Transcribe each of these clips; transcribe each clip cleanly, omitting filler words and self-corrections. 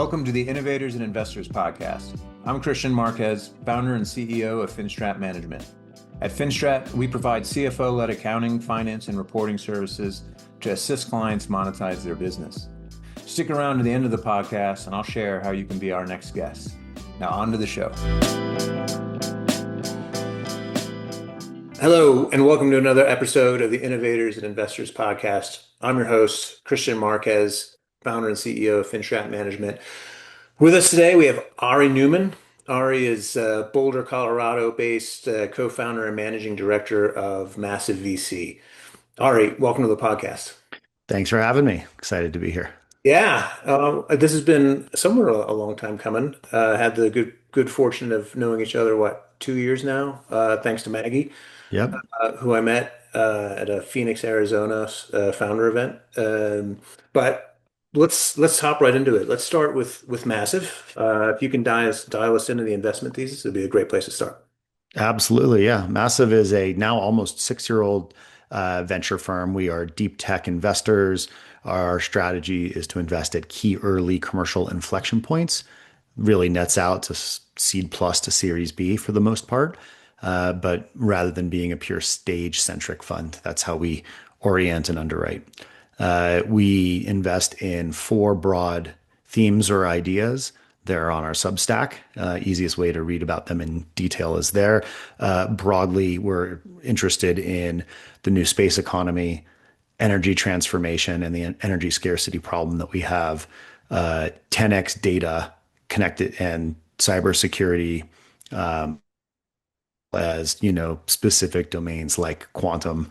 Welcome to the Innovators and Investors Podcast. I'm Kristian Marquez, founder and CEO of Finstrat Management. At Finstrat, we provide CFO-led accounting, finance, and reporting services to assist clients monetize their business. Stick around to the end of the podcast and I'll share how you can be our next guest. Now on to the show. Hello, and welcome to another episode of the Innovators and Investors Podcast. I'm your host, Kristian Marquez, founder and CEO of Finstrat Management. With us today, we have Ari Newman. Ari is Boulder, Colorado-based co-founder and managing director of Massive VC. Ari, welcome to the podcast. Thanks for having me. Excited to be here. Yeah, this has been somewhere a long time coming. Had the good fortune of knowing each other, 2 years now, thanks to Maggie, Yep. who I met at a Phoenix, Arizona founder event. But let's hop right into it. Let's start with Massive. If you can dial us into the investment thesis, it'd be a great place to start. Absolutely. Yeah. Massive is a now almost 6-year-old venture firm. We are deep tech investors. Our strategy is to invest at key early commercial inflection points, really nets out to seed plus to Series B for the most part. But rather than being a pure stage centric fund, that's how we orient and underwrite. We invest in 4 broad themes or ideas. They're on our Substack. Easiest way to read about them in detail is there. Broadly, we're interested in the new space economy, energy transformation, and the energy scarcity problem that we have, 10x data connected and cybersecurity, as specific domains like quantum,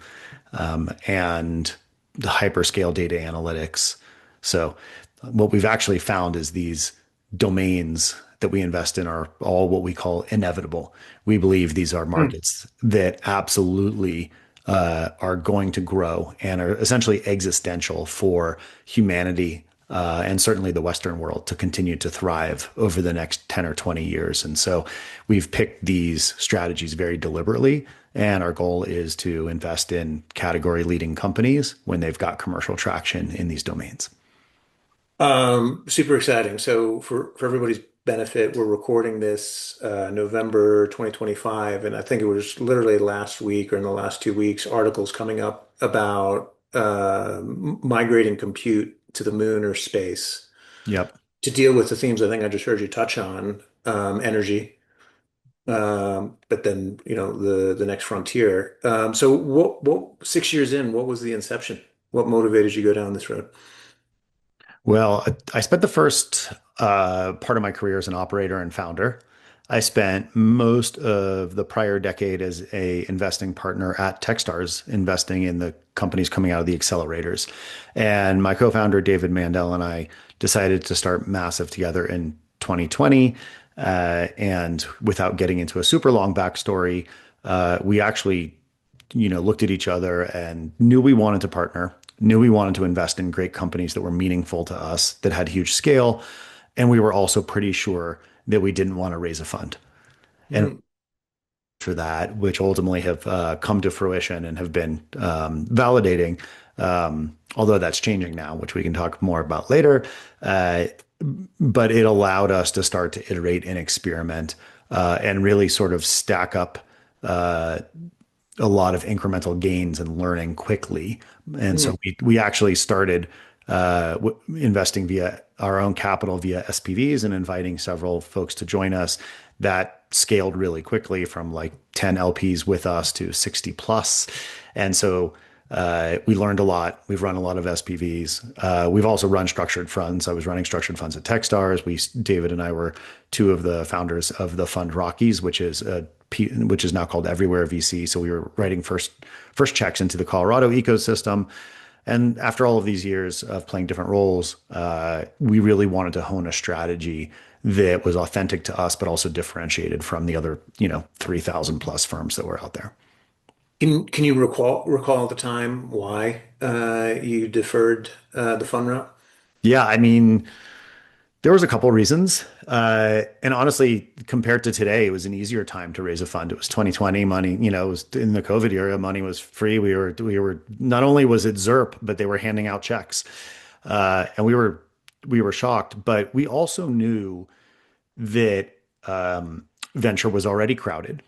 and the hyperscale data analytics. So what we've actually found is these domains that we invest in are all what we call inevitable. We believe these are markets that absolutely are going to grow and are essentially existential for humanity, and certainly the Western world to continue to thrive over the next 10 or 20 years. And so we've picked these strategies very deliberately. And our goal is to invest in category leading companies when they've got commercial traction in these domains. Super exciting. So for everybody's benefit, we're recording this November 2025, and I think it was literally last week or in the last 2 weeks, articles coming up about migrating compute to the moon or space. Yep. To deal with the themes I think I just heard you touch on, energy. But then, the next frontier. So what 6 years in, what was the inception? What motivated you to go down this road? Well, I spent the first part of my career as an operator and founder. I spent most of the prior decade as a investing partner at Techstars, investing in the companies coming out of the accelerators. And my co-founder, David Mandel, and I decided to start Massive together in 2020. And without getting into a super long backstory, we actually, looked at each other and knew we wanted to partner, knew we wanted to invest in great companies that were meaningful to us, that had huge scale. And we were also pretty sure that we didn't want to raise a fund. And for that, which ultimately have come to fruition and have been validating, although that's changing now, which we can talk more about later. But it allowed us to start to iterate and experiment, and really sort of stack up a lot of incremental gains and learning quickly. And so we actually started investing via our own capital via SPVs and inviting several folks to join us. That scaled really quickly from like 10 LPs with us to 60 plus. And so we learned a lot. We've run a lot of SPVs. We've also run structured funds. I was running structured funds at Techstars. David and I were 2 of the founders of the fund Rockies, which is now called Everywhere VC. So we were writing first checks into the Colorado ecosystem. And after all of these years of playing different roles, we really wanted to hone a strategy that was authentic to us, but also differentiated from the other, 3,000 plus firms that were out there. Can you recall at the time why you deferred the fund route? Yeah, I mean, there was a couple of reasons. And honestly, compared to today, it was an easier time to raise a fund. It was 2020 money, it was in the COVID era, money was free. We were not only was it ZERP, but they were handing out checks. And we were we were shocked, but we also knew that venture was already crowded.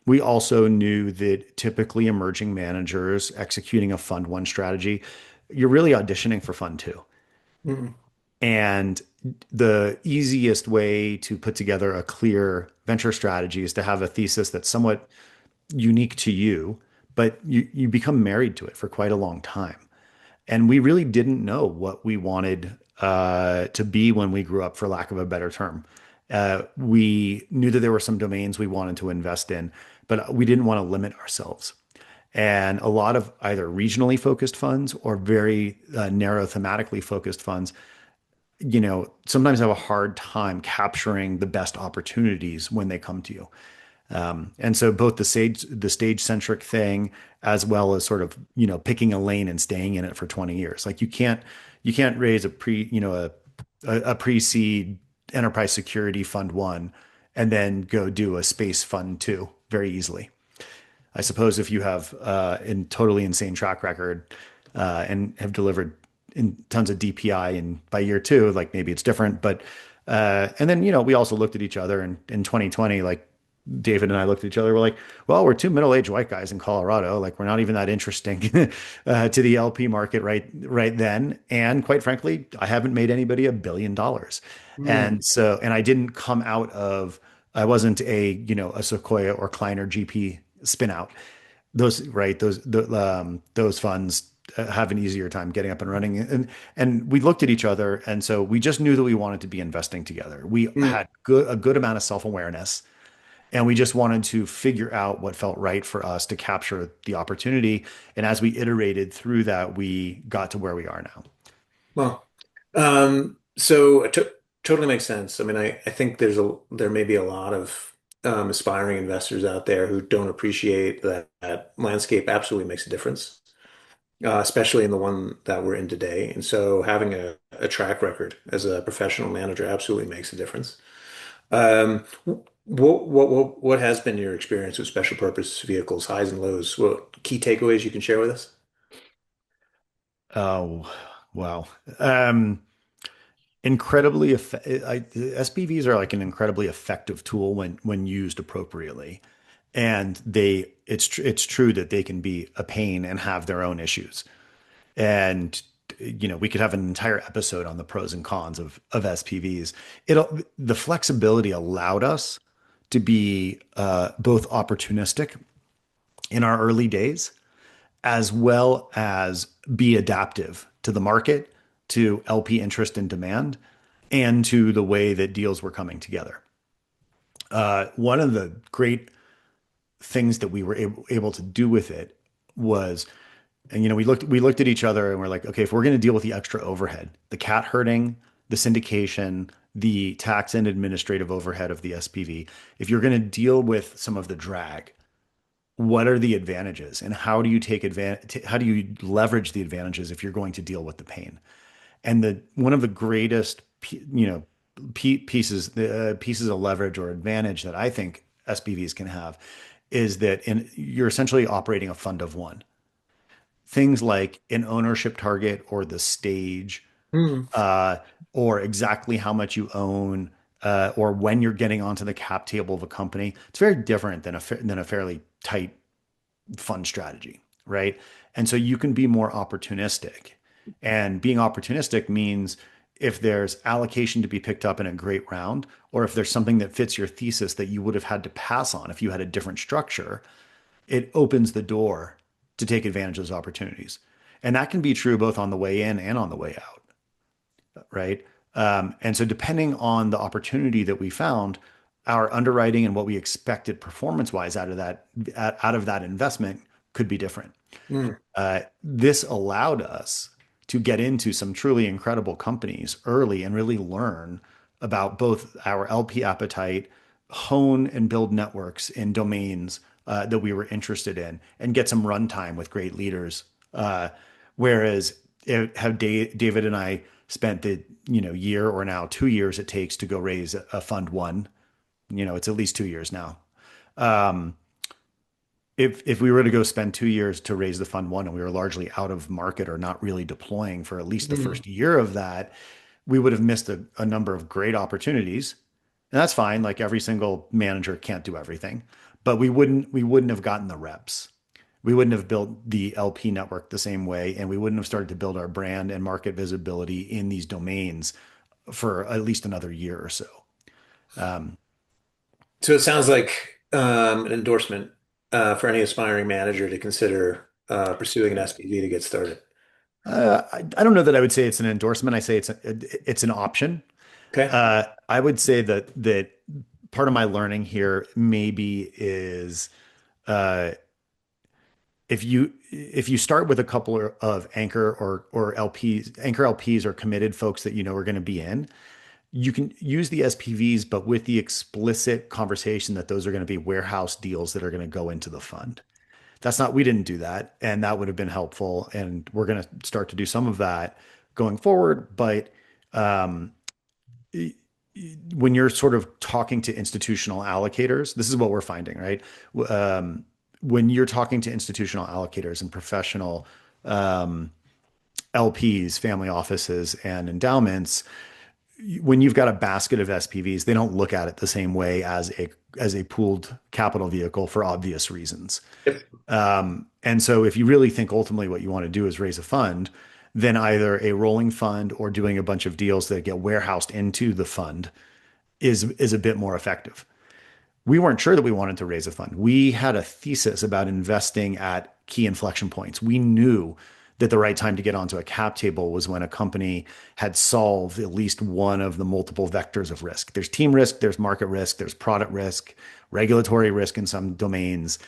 We also knew that typically emerging managers executing a fund one strategy, you're really auditioning for fund two. Mm, And the easiest way to put together a clear venture strategy is to have a thesis that's somewhat unique to you, but you become married to it for quite a long time. And we really didn't know what we wanted to be when we grew up, for lack of a better term. We knew that there were some domains we wanted to invest in, but we didn't want to limit ourselves. And a lot of either regionally focused funds or very narrow thematically focused funds, sometimes have a hard time capturing the best opportunities when they come to you. And so both the stage centric thing, as well as sort of, picking a lane and staying in it for 20 years. Like you can't raise a pre-seed enterprise security fund one and then go do a space fund two very easily. I suppose if you have a totally insane track record and have delivered in tons of DPI, and by year two, like maybe it's different. But and then we also looked at each other, and in 2020, like David and I looked at each other, we're like, well, we're two middle-aged white guys in Colorado. Like we're not even that interesting to the LP market right then. And quite frankly, I haven't made anybody $1 billion. mm, And I didn't come out of, I wasn't a Sequoia or Kleiner GP spin out. Those funds have an easier time getting up and running. And we looked at each other, and so we just knew that we wanted to be investing together. We mm. had a good amount of self-awareness, and we just wanted to figure out what felt right for us to capture the opportunity. And as we iterated through that, we got to where we are now. Well, so it totally makes sense. I mean, I think there may be a lot of aspiring investors out there who don't appreciate that landscape absolutely makes a difference, especially in the one that we're in today. And so having a track record as a professional manager absolutely makes a difference. What has been your experience with special purpose vehicles, highs and lows? What key takeaways you can share with us? Oh, wow. Um, incredibly SPVs are like an incredibly effective tool when used appropriately. And it's true that they can be a pain and have their own issues. And we could have an entire episode on the pros and cons of SPVs. The flexibility allowed us to be both opportunistic in our early days, as well as be adaptive to the market, to LP interest and demand, and to the way that deals were coming together. One of the great things that we were able to do with it was, and we looked at each other and we're like, okay, if we're going to deal with the extra overhead, the cat herding, the syndication, the tax and administrative overhead of the SPV, if you're going to deal with some of the drag, what are the advantages, and how do you take advantage? How do you leverage the advantages if you're going to deal with the pain? And the one of the greatest, pieces of leverage or advantage that I think SPVs can have is that you're essentially operating a fund of one. Things like an ownership target or the stage, Mm, uh, or exactly how much you own, or when you're getting onto the cap table of a company, it's very different than a fairly tight fund strategy, right? And so you can be more opportunistic. And being opportunistic means if there's allocation to be picked up in a great round, or if there's something that fits your thesis that you would have had to pass on if you had a different structure, it opens the door to take advantage of those opportunities. And that can be true both on the way in and on the way out, right? And so depending on the opportunity that we found, our underwriting and what we expected performance-wise out of that investment could be different. mm, This allowed us to get into some truly incredible companies early and really learn about both our LP appetite, hone and build networks in domains that we were interested in, and get some runtime with great leaders. Whereas David and I spent the year, or now 2 years it takes to go raise a fund one. It's at least 2 years now. Um, if we were to go spend 2 years to raise the fund one, and we were largely out of market or not really deploying for at least the mm, first year of that, we would have missed a number of great opportunities. And that's fine. Like every single manager can't do everything, but we wouldn't have gotten the reps. We wouldn't have built the LP network the same way, and we wouldn't have started to build our brand and market visibility in these domains for at least another year or so. Um, So it sounds like an endorsement for any aspiring manager to consider pursuing an SPV to get started. I don't know that I would say it's an endorsement. I say it's an option. Okay. I would say that part of my learning here maybe is uh, if you start with a couple of anchor LPs or committed folks that you know are going to be in, you can use the SPVs, but with the explicit conversation that those are going to be warehouse deals that are going to go into the fund. We didn't do that, and that would have been helpful. And we're going to start to do some of that going forward. But um, when you're sort of talking to institutional allocators, this is what we're finding, right? Um, when you're talking to institutional allocators and professional um, LPs, family offices, and endowments, when you've got a basket of SPVs, they don't look at it the same way as a pooled capital vehicle for obvious reasons. Yep. And so if you really think ultimately what you want to do is raise a fund, then either a rolling fund or doing a bunch of deals that get warehoused into the fund is a bit more effective. We weren't sure that we wanted to raise a fund. We had a thesis about investing at key inflection points. We knew that the right time to get onto a cap table was when a company had solved at least one of the multiple vectors of risk. There's team risk, there's market risk, there's product risk, regulatory risk in some domains,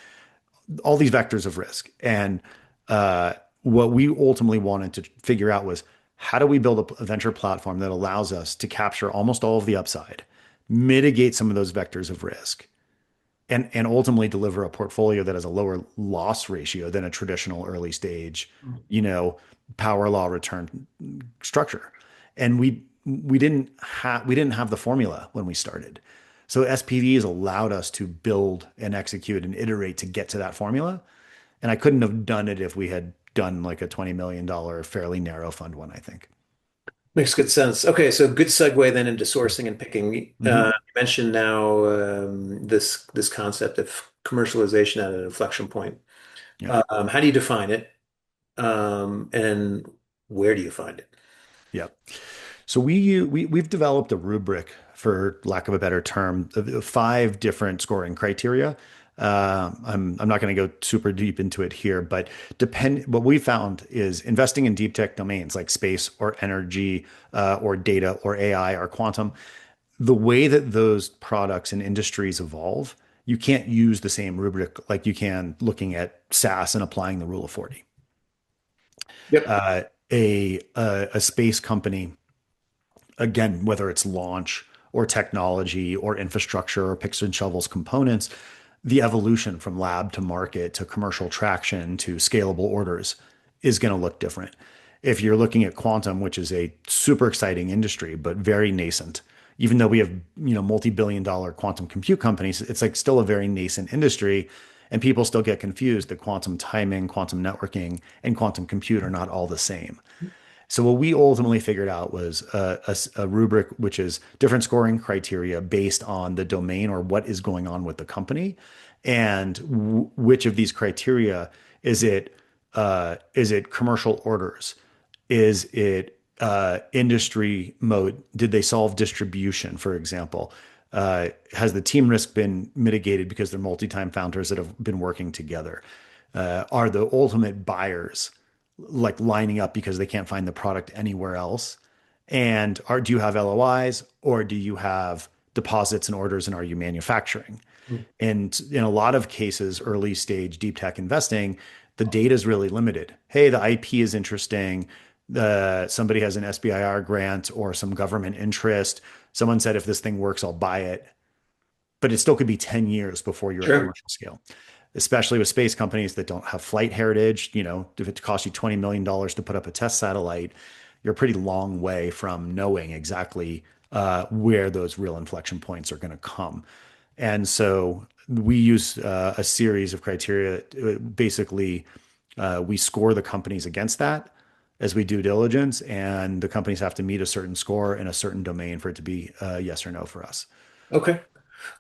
all these vectors of risk. And uh, what we ultimately wanted to figure out was how do we build a venture platform that allows us to capture almost all of the upside, mitigate some of those vectors of risk, and ultimately deliver a portfolio that has a lower loss ratio than a traditional early stage, you know, power law return structure. And we didn't have the formula when we started. So SPVs allowed us to build and execute and iterate to get to that formula. And I couldn't have done it if we had done like a $20 million fairly narrow fund one, I think. Makes good sense. Okay, so good segue then into sourcing and picking. Hmm. You mentioned now this concept of commercialization at an inflection point. Yeah. How do you define it, and where do you find it? Yeah. So we've developed a rubric, for lack of a better term, of five different scoring criteria. I'm not going to go super deep into it here, but what we found is investing in deep tech domains like space or energy, or data or AI or quantum. The way that those products and industries evolve, you can't use the same rubric like you can looking at SaaS and applying the rule of 40. Yep. A space company, again, whether it's launch or technology or infrastructure or picks and shovels components, the evolution from lab to market to commercial traction to scalable orders is going to look different. If you're looking at quantum, which is a super exciting industry, but very nascent, even though we have, multi-billion dollar quantum compute companies, it's like still a very nascent industry. And people still get confused that quantum timing, quantum networking, and quantum compute are not all the same. So what we ultimately figured out was a rubric, which is different scoring criteria based on the domain or what is going on with the company, and which of these criteria is it commercial orders? Is it industry mode? Did they solve distribution, for example? Has the team risk been mitigated because they're multi-time founders that have been working together? Are the ultimate buyers like lining up because they can't find the product anywhere else? And do you have LOIs, or do you have deposits and orders, and are you manufacturing? And in a lot of cases, early stage deep tech investing, the data is really limited. Hey, the IP is interesting. Somebody has an SBIR grant or some government interest. Someone said, if this thing works, I'll buy it. But it still could be 10 years before you're at Sure. commercial scale, especially with space companies that don't have flight heritage. If it costs you $20 million to put up a test satellite, you're a pretty long way from knowing exactly where those real inflection points are going to come. And so we use a series of criteria. Basically, we score the companies against that, as we due diligence, and the companies have to meet a certain score in a certain domain for it to be yes or no for us. Okay.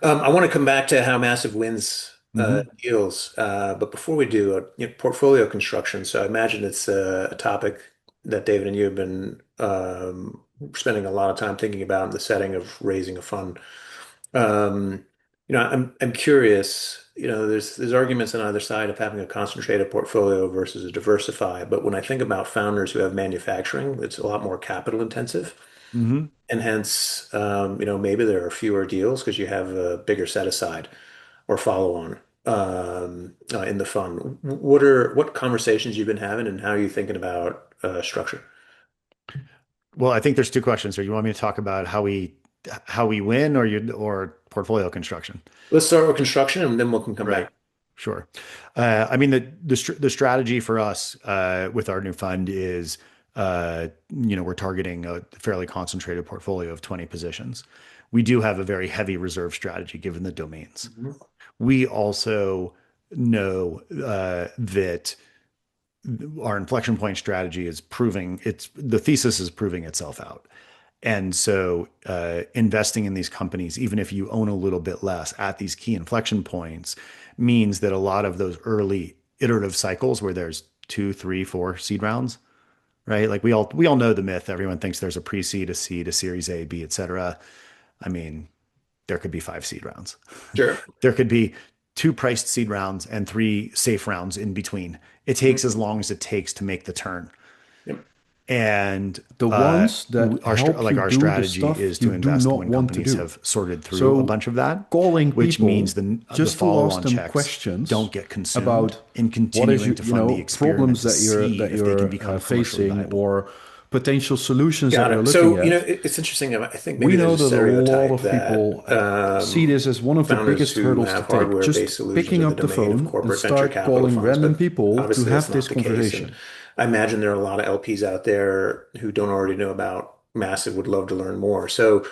I want to come back to how massive wins Hmm. deals, but before we do, portfolio construction. So I imagine it's a topic that David and you have been spending a lot of time thinking about in the setting of raising a fund. Um, I'm curious. There's arguments on either side of having a concentrated portfolio versus a diversified. But when I think about founders who have manufacturing, it's a lot more capital intensive. Hmm. And hence, maybe there are fewer deals because you have a bigger set aside or follow on in the fund. What conversations you've been having and how are you thinking about structure? Well, I think there's two questions here. You want me to talk about how we win, or portfolio construction? Let's start with construction and then we can come Right. back. Sure. I mean, the strategy for us with our new fund is, we're targeting a fairly concentrated portfolio of 20 positions. We do have a very heavy reserve strategy given the domains. Mhm. We also know that our inflection point strategy is proving the thesis is proving itself out. And so, investing in these companies, even if you own a little bit less at these key inflection points, means that a lot of those early iterative cycles where there's two, three, four seed rounds, right? Like we all know the myth. Everyone thinks there's a pre-seed, a seed, a series A, B, et cetera. I mean, there could be five seed rounds. Sure. There could be two priced seed rounds and three safe rounds in between. It takes as Mhm. long as it takes to make the turn. Yep. And The ones that help you our do the strategy stuff is you to do invest not when want to companies do. have sorted through a So bunch of that, calling which means people the just to ask follow-on them checks don't questions get consumed about in what is continuing your, to fund the experiment problems to that you're see that if they can you're become commercially facing, viable. or potential solutions that Got you're it. looking So, at. it's interesting. I think maybe We there's know a that a lot stereotype of that people see this as one of the founders biggest who hurdles to have take. hardware-based Just solutions picking are the up the domain of phone and corporate venture start capital calling funds, random but people to obviously that's have not this the case. And conversation. I imagine there are a lot of LPs out there who don't already know about Massive, would love to learn more. So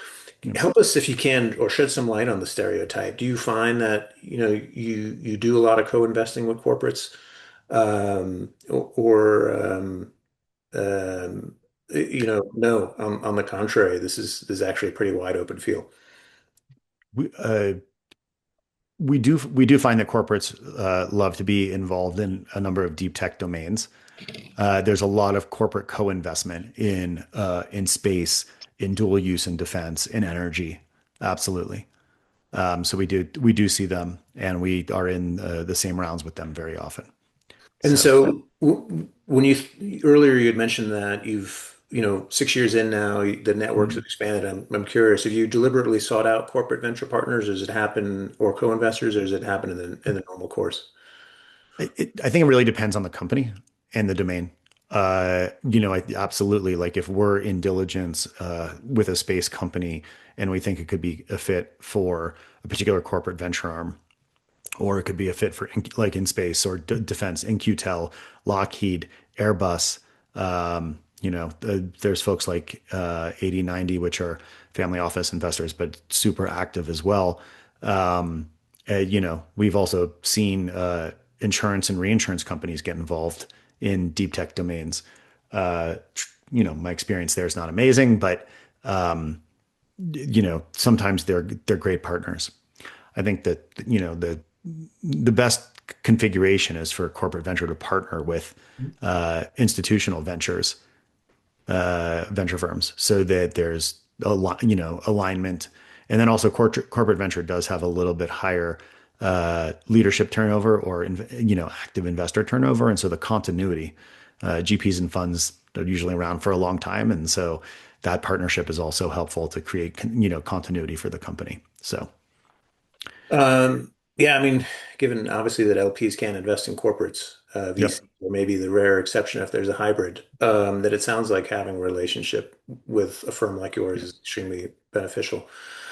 Yeah. help us if you can, or shed some light on the stereotype. Do you find that, you do a lot of co-investing with corporates, or um, no, on the contrary, this is actually a pretty wide open field. We, uh, we do find that corporates love to be involved in a number of deep tech domains. There's a lot of corporate co-investment in space, in dual use and defense, in energy. Absolutely. So we do see them, and we are in the same rounds with them very often. And So so when earlier you had mentioned that you've, 6 years in now, the networks have mm, expanded. I'm curious, have you deliberately sought out corporate venture partners? Does it happen, or co-investors, or does it happen in the normal course? I think it really depends on the company and the domain. Absolutely. Like if we're in diligence with a space company and we think it could be a fit for a particular corporate venture arm, or it could be a fit for like in space or defense, InQtel, Lockheed, Airbus. There's folks like 8090, which are family office investors, but super active as well. We've also seen insurance and reinsurance companies get involved in deep tech domains. My experience there is not amazing, but sometimes they're great partners. I think that the best configuration is for corporate venture to partner with institutional venture firms, so that there's alignment, and then also corporate venture does have a little bit higher leadership turnover, or active investor turnover, and so the continuity, GPs and funds are usually around for a long time, and so that partnership is also helpful to create continuity for the company. So Yeah, I mean, given obviously that LPs can't invest in corporates, yep. VC, or maybe the rare exception if there's a hybrid, that it sounds like having a relationship with a firm like yours is extremely beneficial.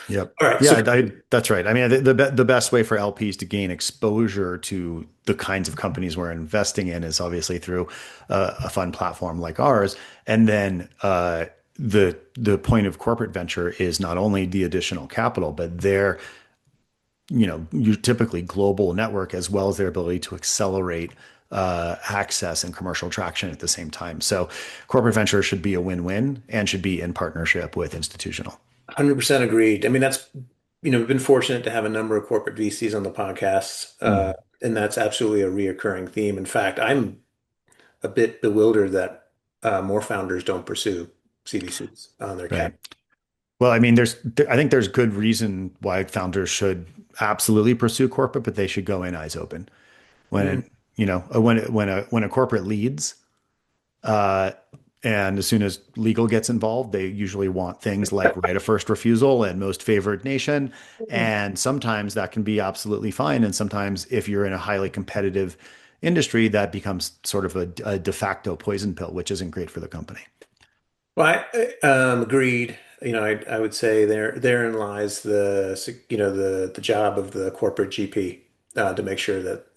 Yep. All right, so Yeah, that's right. I mean, the best way for LPs to gain exposure to the kinds of companies we're investing in is obviously through a fund platform like ours. And then the point of corporate venture is not only the additional capital, but you typically global network, as well as their ability to accelerate access and commercial traction at the same time. So corporate venture should be a win-win and should be in partnership with institutional. 100% agreed. I mean, we've been fortunate to have a number of corporate VCs on the podcast, Mm, and that's absolutely a reoccurring theme. In fact, I'm a bit bewildered that more founders don't pursue CVCs on their right. cap. Well, I mean, I think there's good reason why founders should absolutely pursue corporate, but they should go in eyes open. When Mhm. it, when a corporate leads, uh, and as soon as legal gets involved, they usually want things like right of first refusal and most favored nation. And sometimes that can be absolutely fine. And sometimes if you're in a highly competitive industry, that becomes sort of a de facto poison pill, which isn't great for the company. Well, agreed. I would say therein lies the job of the corporate GP to make sure that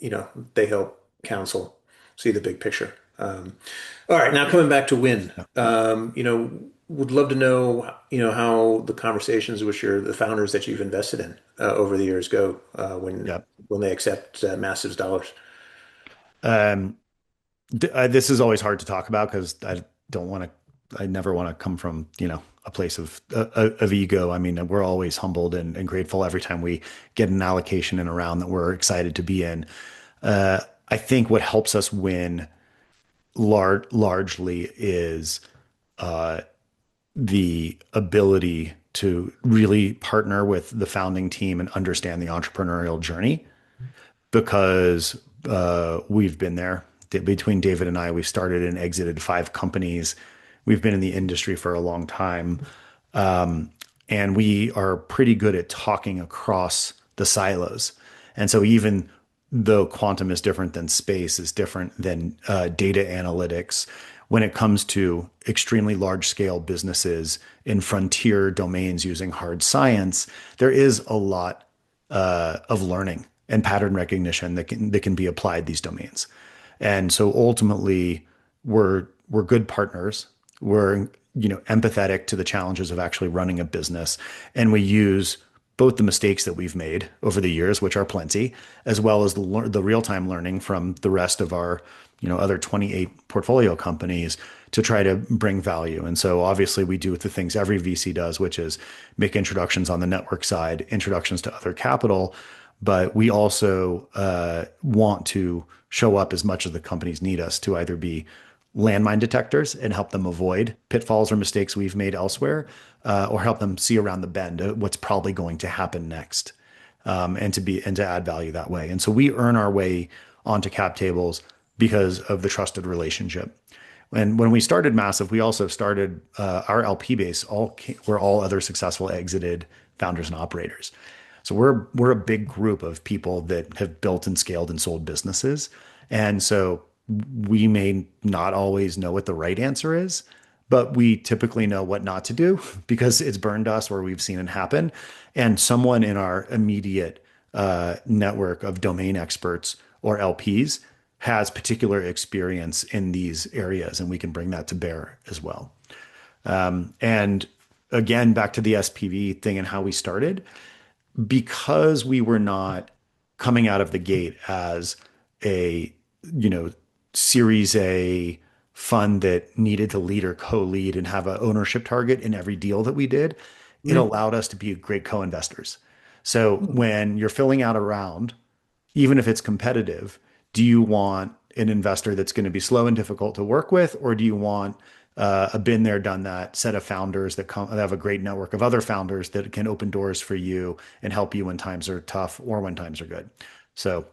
they help counsel see the big picture. All right, now coming back to Win, Yeah. would love to know how the conversations with the founders that you've invested in over the years go Yeah. when they accept massive dollars. Um, this is always hard to talk about because don't want I never want to come from, a place of ego. I mean, we're always humbled and grateful every time we get an allocation in a round that we're excited to be in. I think what helps us win largely is the ability to really partner with the founding team and understand the entrepreneurial journey because we've been there. Between David and I, we've started and exited 5 companies. We've been in the industry for a long time. And we are pretty good at talking across the silos. And so even though quantum is different than space, is different than data analytics, when it comes to extremely large scale businesses in frontier domains using hard science, there is a lot of learning and pattern recognition that can be applied these domains. And so ultimately, we're good partners. We're empathetic to the challenges of actually running a business, and we use both the mistakes that we've made over the years, which are plenty, as well as the real time learning from the rest of our other 28 portfolio companies to try to bring value. And so obviously we do the things every VC does, which is make introductions on the network side, introductions to other capital, but we also want to show up as much as the companies need us to either be landmine detectors and help them avoid pitfalls or mistakes we've made elsewhere, or help them see around the bend what's probably going to happen next, and to add value that way. And so we earn our way onto cap tables because of the trusted relationship. And when we started Massive, we also started our LP base. Were all other successful exited founders and operators. So we're a big group of people that have built and scaled and sold businesses, and so we may not always know what the right answer is, but we typically know what not to do because it's burned us or we've seen it happen. And someone in our immediate network of domain experts or LPs has particular experience in these areas, and we can bring that to bear as well. And again, back to the SPV thing and how we started, because we were not coming out of the gate as a, series A fund that needed to lead or co-lead and have an ownership target in every deal that we did, it Mhm. allowed us to be great co-investors. So when you're filling out a round, even if it's competitive, do you want an investor that's going to be slow and difficult to work with, or do you want a been there, done that set of founders that have a great network of other founders that can open doors for you and help you when times are tough or when times are good? So,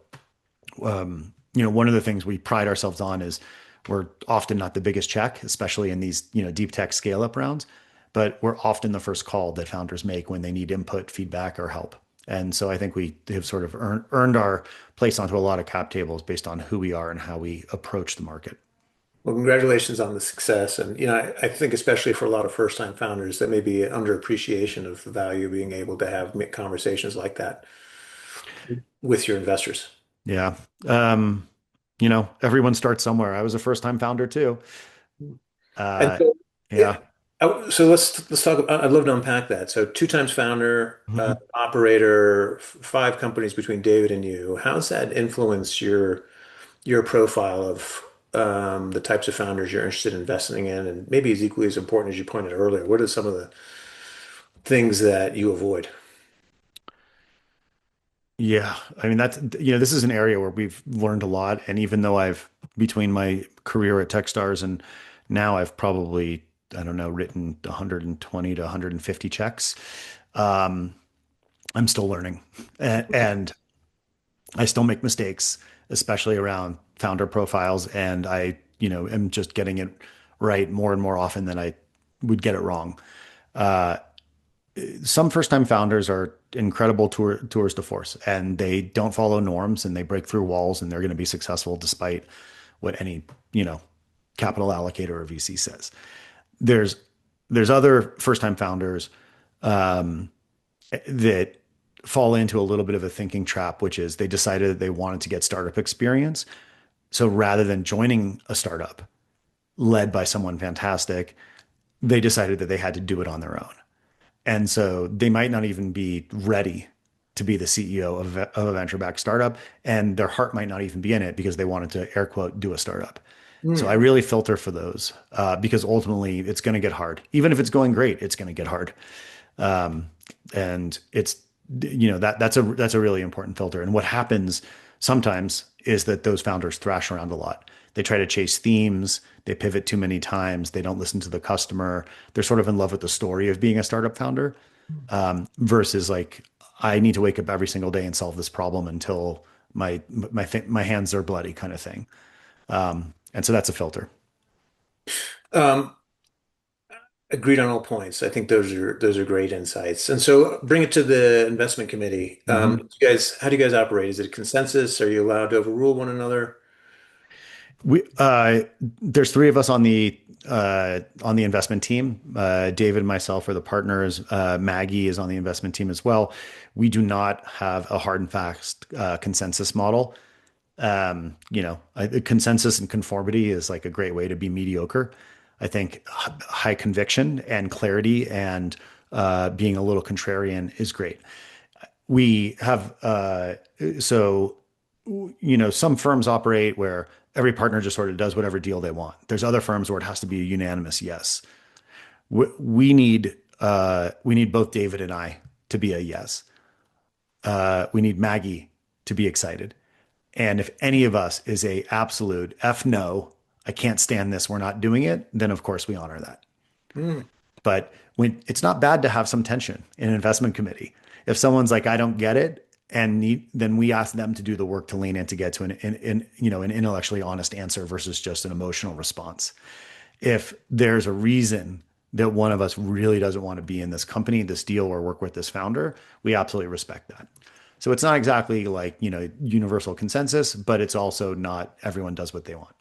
one of the things we pride ourselves on is we're often not the biggest check, especially in these, deep tech scale up rounds, but we're often the first call that founders make when they need input, feedback, or help. And so I think we have sort of earned our place onto a lot of cap tables based on who we are and how we approach the market. Well, congratulations on the success. And, I think especially for a lot of first-time founders, that may be an underappreciation of the value of being able to have conversations like that with your investors. Yeah. Everyone starts somewhere. I was a first time founder too. And Uh, so, yeah, yeah. so let's talk. I'd love to unpack that. So, two times founder, Mhm. operator, 5 companies between David and you. How's that influenced your your profile of the types of founders you're interested in investing in, and maybe as equally as important as you pointed earlier, what are some of the things that you avoid? Yeah, I mean that's this is an area where we've learned a lot, and even though I've between my career at Techstars and now I've probably I don't know written 120 to 150 checks. Um, I'm still learning, and I still make mistakes, especially around founder profiles, and I am just getting it right more and more often than I would get it wrong. Uh, some first-time founders are incredible tours de force, and they don't follow norms, and they break through walls, and they're going to be successful despite what any you know capital allocator or VC says. There's there's other first-time founders that fall into a little bit of a thinking trap, which is they decided that they wanted to get startup experience. So rather than joining a startup led by someone fantastic, they decided that they had to do it on their own. And so they might not even be ready to be the CEO of a venture backed startup. And their heart might not even be in it because they wanted to, air quote, do a startup. So I Hmm. really filter for those because ultimately it's going to get hard. Even if it's going great, it's going to get hard. Um, and it's that's a really important filter. And what happens sometimes is that those founders thrash around a lot. They try to chase themes, they pivot too many times, they don't listen to the customer. They're sort of in love with the story of being a startup founder, versus like I need to wake up every single day and solve this problem until my hands are bloody kind of thing. And so that's a filter. Um, Agreed on all points. I think those are great insights. And so bring it to the investment committee. Mhm. How do you guys operate? Is it a consensus? Are you allowed to overrule one another? We there's three of us on the investment team. David and myself are the partners. Maggie is on the investment team as well. We do not have a hard and fast consensus model. Consensus and conformity is like a great way to be mediocre. I think high conviction and clarity and being a little contrarian is great. We have so some firms operate where every partner just sort of does whatever deal they want. There's other firms where it has to be a unanimous yes. We need both David and I to be a yes. We need Maggie to be excited. And if any of us is a absolute F no, I can't stand this, we're not doing it, then of course we honor that. Hmm. But when it's not bad to have some tension in an investment committee. If someone's like, I don't get it, then we ask them to do the work to lean in to get to an intellectually honest answer versus just an emotional response. If there's a reason that one of us really doesn't want to be in this company, this deal, or work with this founder, we absolutely respect that. So it's not exactly like, universal consensus, but it's also not everyone does what they want.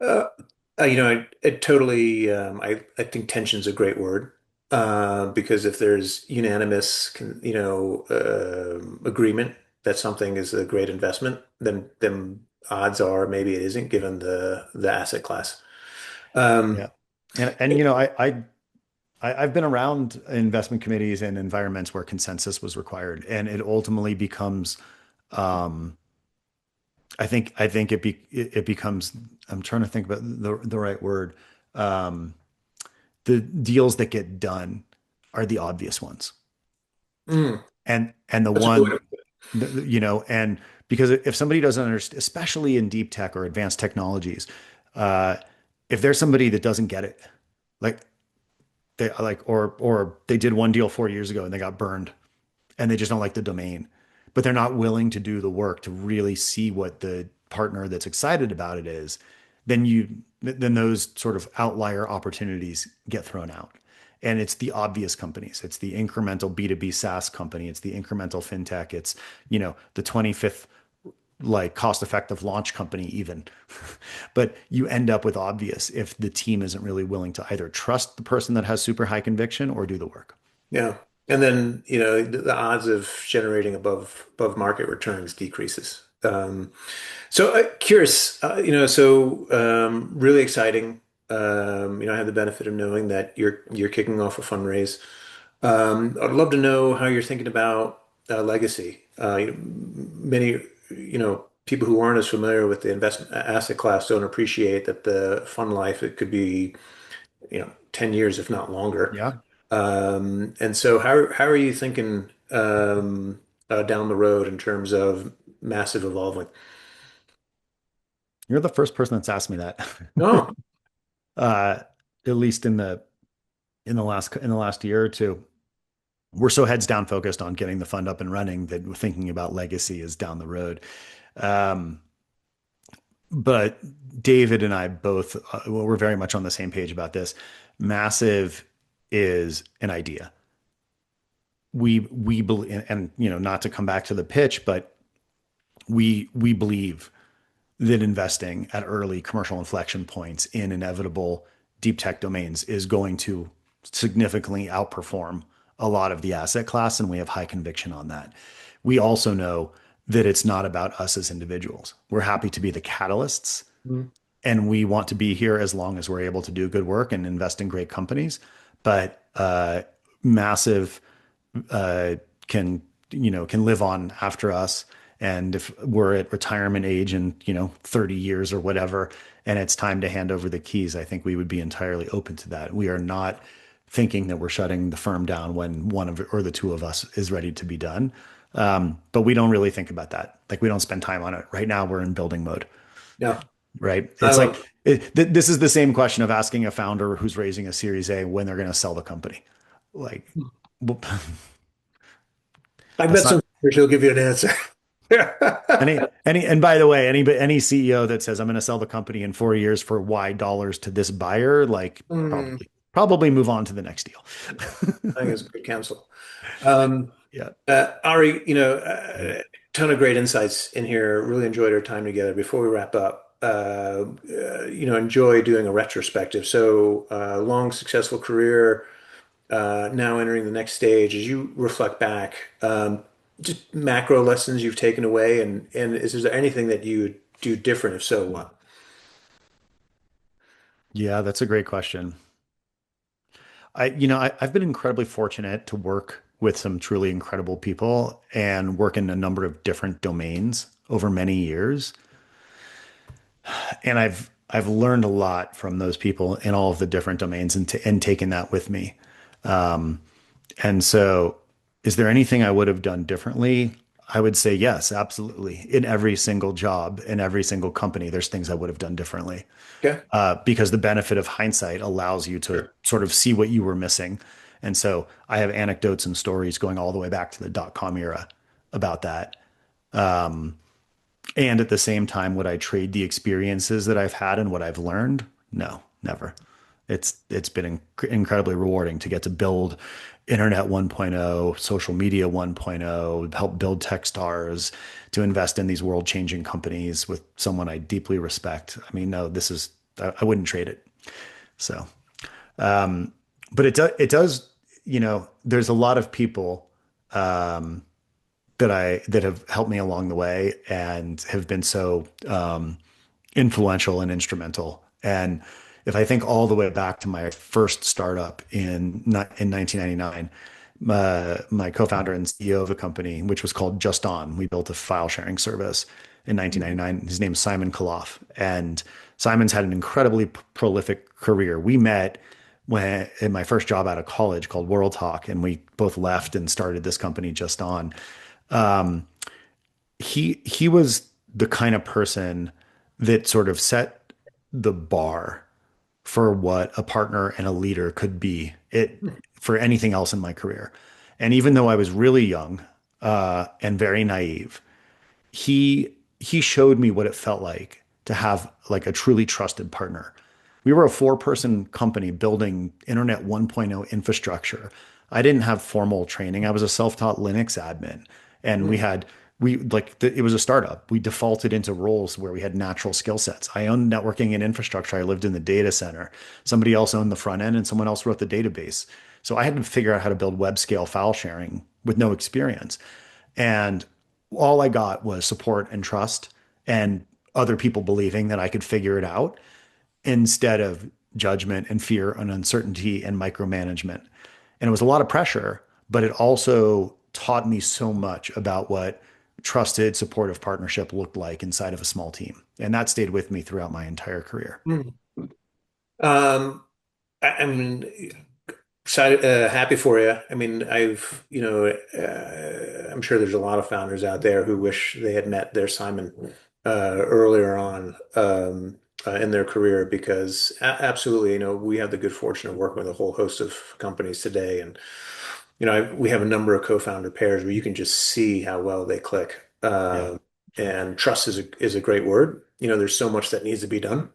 Uh, it totally. I think tension's a great word because if there's unanimous, agreement that something is a great investment, then odds are maybe it isn't, given the asset class. Um, Yeah. And I've been around investment committees and environments where consensus was required, and it ultimately becomes, um, I think it becomes. I'm trying to think about the right word. Um, the deals that get done are the obvious ones, mm, and the that's a good one, way. and because if somebody doesn't understand, especially in deep tech or advanced technologies, uh, if there's somebody that doesn't get it, like or they did one deal 4 years ago and they got burned and they just don't like the domain, but they're not willing to do the work to really see what the partner that's excited about it is, then those sort of outlier opportunities get thrown out. And it's the obvious companies. It's the incremental B2B SaaS company. It's the incremental fintech. It's, the 25th like cost effective launch company even. But you end up with obvious if the team isn't really willing to either trust the person that has super high conviction or do the work. Yeah. And then, the odds of generating above market returns decreases. So curious, really exciting. I have the benefit of knowing that you're kicking off a fundraise. I'd love to know how you're thinking about legacy. Many, people who aren't as familiar with the investment asset class don't appreciate that the fund life, it could be, 10 years, if not longer. Yeah. And so how are you thinking down the road in terms of massive evolving? You're the first person that's asked me that. Oh, uh, at least in the last year or two. We're so heads down focused on getting the fund up and running that we're thinking about legacy is down the road. Um, but David and I both, well, we're very much on the same page about this. Massive is an idea. We believe, and not to come back to the pitch, but we believe that investing at early commercial inflection points in inevitable deep tech domains is going to significantly outperform a lot of the asset class, and we have high conviction on that. We also know that it's not about us as individuals. We're happy to be the catalysts, mm, and we want to be here as long as we're able to do good work and invest in great companies. But massive uh, can live on after us. And if we're at retirement age in 30 years or whatever, and it's time to hand over the keys, I think we would be entirely open to that. We are not thinking that we're shutting the firm down when one of or the two of us is ready to be done. But we don't really think about that. Like we don't spend time on it. Right now, we're in building mode, yeah. right? I It's like love this is the same question of asking a founder who's raising a Series A when they're going to sell the company. Like, well, I that's bet not some she'll give you an answer. and by the way, any CEO that says I'm going to sell the company in 4 years for Y dollars to this buyer, like Hmm, probably move on to the next deal. I think it's good counsel. Um, Yeah. Ari, ton of great insights in here. Really enjoyed our time together. Before we wrap up, enjoy doing a retrospective. So, long, successful career, now entering the next stage. As you reflect back, just macro lessons you've taken away, and is there anything that you would do different? If so, what? Yeah, that's a great question. I've been incredibly fortunate to work with some truly incredible people and work in a number of different domains over many years. And I've learned a lot from those people in all of the different domains and taken that with me. And so, is there anything I would have done differently? I would say yes, absolutely. In every single job, in every single company, there's things I would have done differently. Okay, Because the benefit of hindsight allows you to sure. sort of see what you were missing. And so I have anecdotes and stories going all the way back to the dot-com era about that. And at the same time, would I trade the experiences that I've had and what I've learned? No, never. It's been incredibly rewarding to get to build Internet 1.0, social media 1.0, help build Techstars, to invest in these world-changing companies with someone I deeply respect. I mean, no, I wouldn't trade it. So, but it does, there's a lot of people that have helped me along the way and have been so influential and instrumental. And if I think all the way back to my first startup in 1999, my co-founder and CEO of a company, which was called Just On, we built a file sharing service in 1999. His name's Simon Kaloff, and Simon's had an incredibly prolific career. We met when in my first job out of college called World Talk, and we both left and started this company Just On. Um, he was the kind of person that sort of set the bar for what a partner and a leader could be it for anything else in my career. And even though I was really young and very naive, he showed me what it felt like to have like a truly trusted partner. We were a four-person company building Internet 1.0 infrastructure. I didn't have formal training. I was a self-taught Linux admin, and Mm, it was a startup. We defaulted into roles where we had natural skill sets. I owned networking and infrastructure. I lived in the data center. Somebody else owned the front end, and someone else wrote the database. So I had to figure out how to build web scale file sharing with no experience. And all I got was support and trust and other people believing that I could figure it out instead of judgment and fear and uncertainty and micromanagement. And it was a lot of pressure, but it also taught me so much about what trusted, supportive partnership looked like inside of a small team. And that stayed with me throughout my entire career. Mm. Um, I mean, excited, happy for you. I mean, I'm sure there's a lot of founders out there who wish they had met their Simon earlier on in their career because absolutely, we have the good fortune of working with a whole host of companies today, and we have a number of co-founder pairs where you can just see how well they click. Yeah. And trust is a great word. There's so much that needs to be done.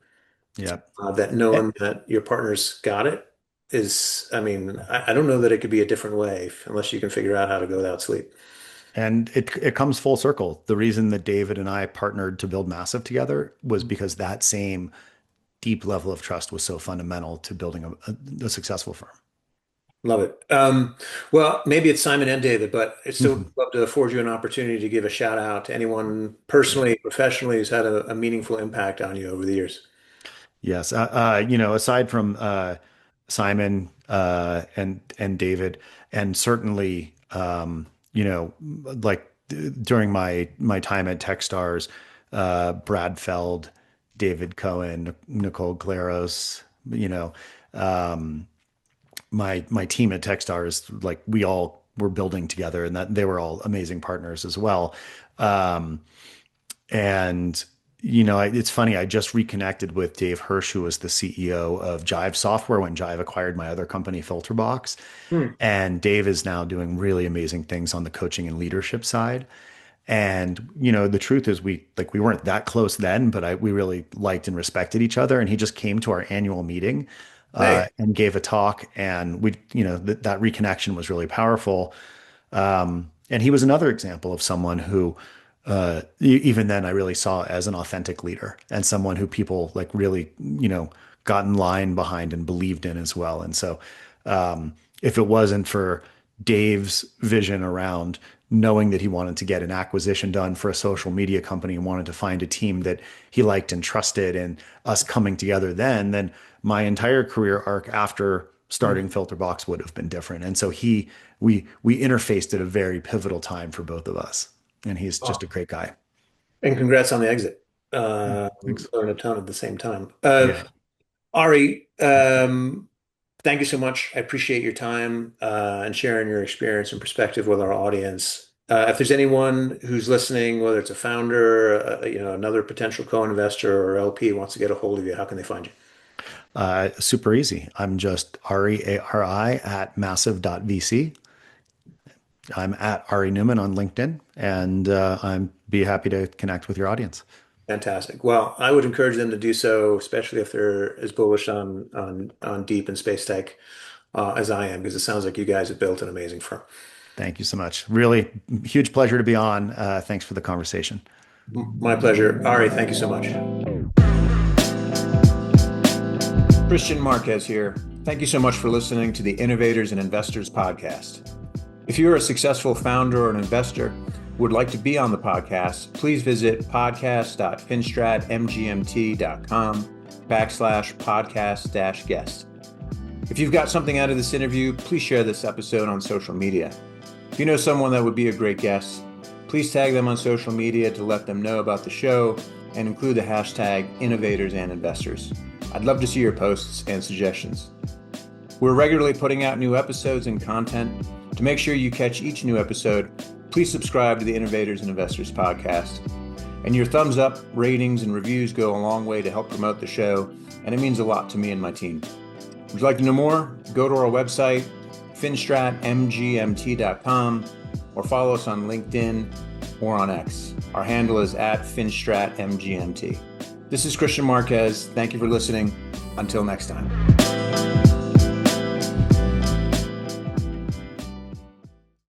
Yeah. That knowing that your partner's got it is, I mean, I don't know that it could be a different way unless you can figure out how to go without sleep. And it comes full circle. The reason that David and I partnered to build Massive together was because that same deep level of trust was so fundamental to building a successful firm. Love it. Well, maybe it's Simon and David, but I'd still love to afford you an opportunity to give a shout out to anyone personally, professionally, who's had a meaningful impact on you over the years. Yes. Aside from Simon and David, and certainly, like during my time at Techstars, Brad Feld, David Cohen, Nicole Claros, my team at Techstars, like we all were building together, and that they were all amazing partners as well. And it's funny. I just reconnected with Dave Hirsch, who was the CEO of Jive Software when Jive acquired my other company, Filterbox. Hmm. And Dave is now doing really amazing things on the coaching and leadership side. And the truth is, we weren't that close then, but we really liked and respected each other. And he just came to our annual meeting Hey, and gave a talk, and that reconnection was really powerful. And he was another example of someone who, even then, I really saw as an authentic leader and someone who people like really, got in line behind and believed in as well. And so, if it wasn't for Dave's vision around knowing that he wanted to get an acquisition done for a social media company and wanted to find a team that he liked and trusted, and us coming together then my entire career arc after starting Filterbox would have been different. And so we interfaced at a very pivotal time for both of us. And he's just a great guy. and congrats on the exit. Thanks. Learned a ton at the same time. Yeah. Ari, thank you so much. I appreciate your time and sharing your experience and perspective with our audience. If there's anyone who's listening, whether it's a founder, another potential co-investor or LP wants to get a hold of you, how can they find you? Super easy. I'm just Ari at massive.vc. I'm at Ari Newman on LinkedIn, and I'm be happy to connect with your audience. Fantastic. Well, I would encourage them to do so, especially if they're as bullish on deep and space tech as I am, because it sounds like you guys have built an amazing firm. Thank you so much. Really huge pleasure to be on. Thanks for the conversation. My pleasure. Ari, thank you so much. Kristian Marquez here. Thank you so much for listening to the Innovators and Investors Podcast. If you're a successful founder or an investor who would like to be on the podcast, please visit podcast.finstratmgmt.com/podcast-guest. If you've got something out of this interview, please share this episode on social media. If you know someone that would be a great guest, please tag them on social media to let them know about the show and include the hashtag Innovators and Investors. I'd love to see your posts and suggestions. We're regularly putting out new episodes and content. To make sure you catch each new episode, please subscribe to the Innovators and Investors Podcast. And your thumbs up, ratings, and reviews go a long way to help promote the show, and it means a lot to me and my team. Would you like to know more? Go to our website, finstratmgmt.com, or follow us on LinkedIn or on X. Our handle is @finstratmgmt. This is Kristian Marquez. Thank you for listening. Until next time.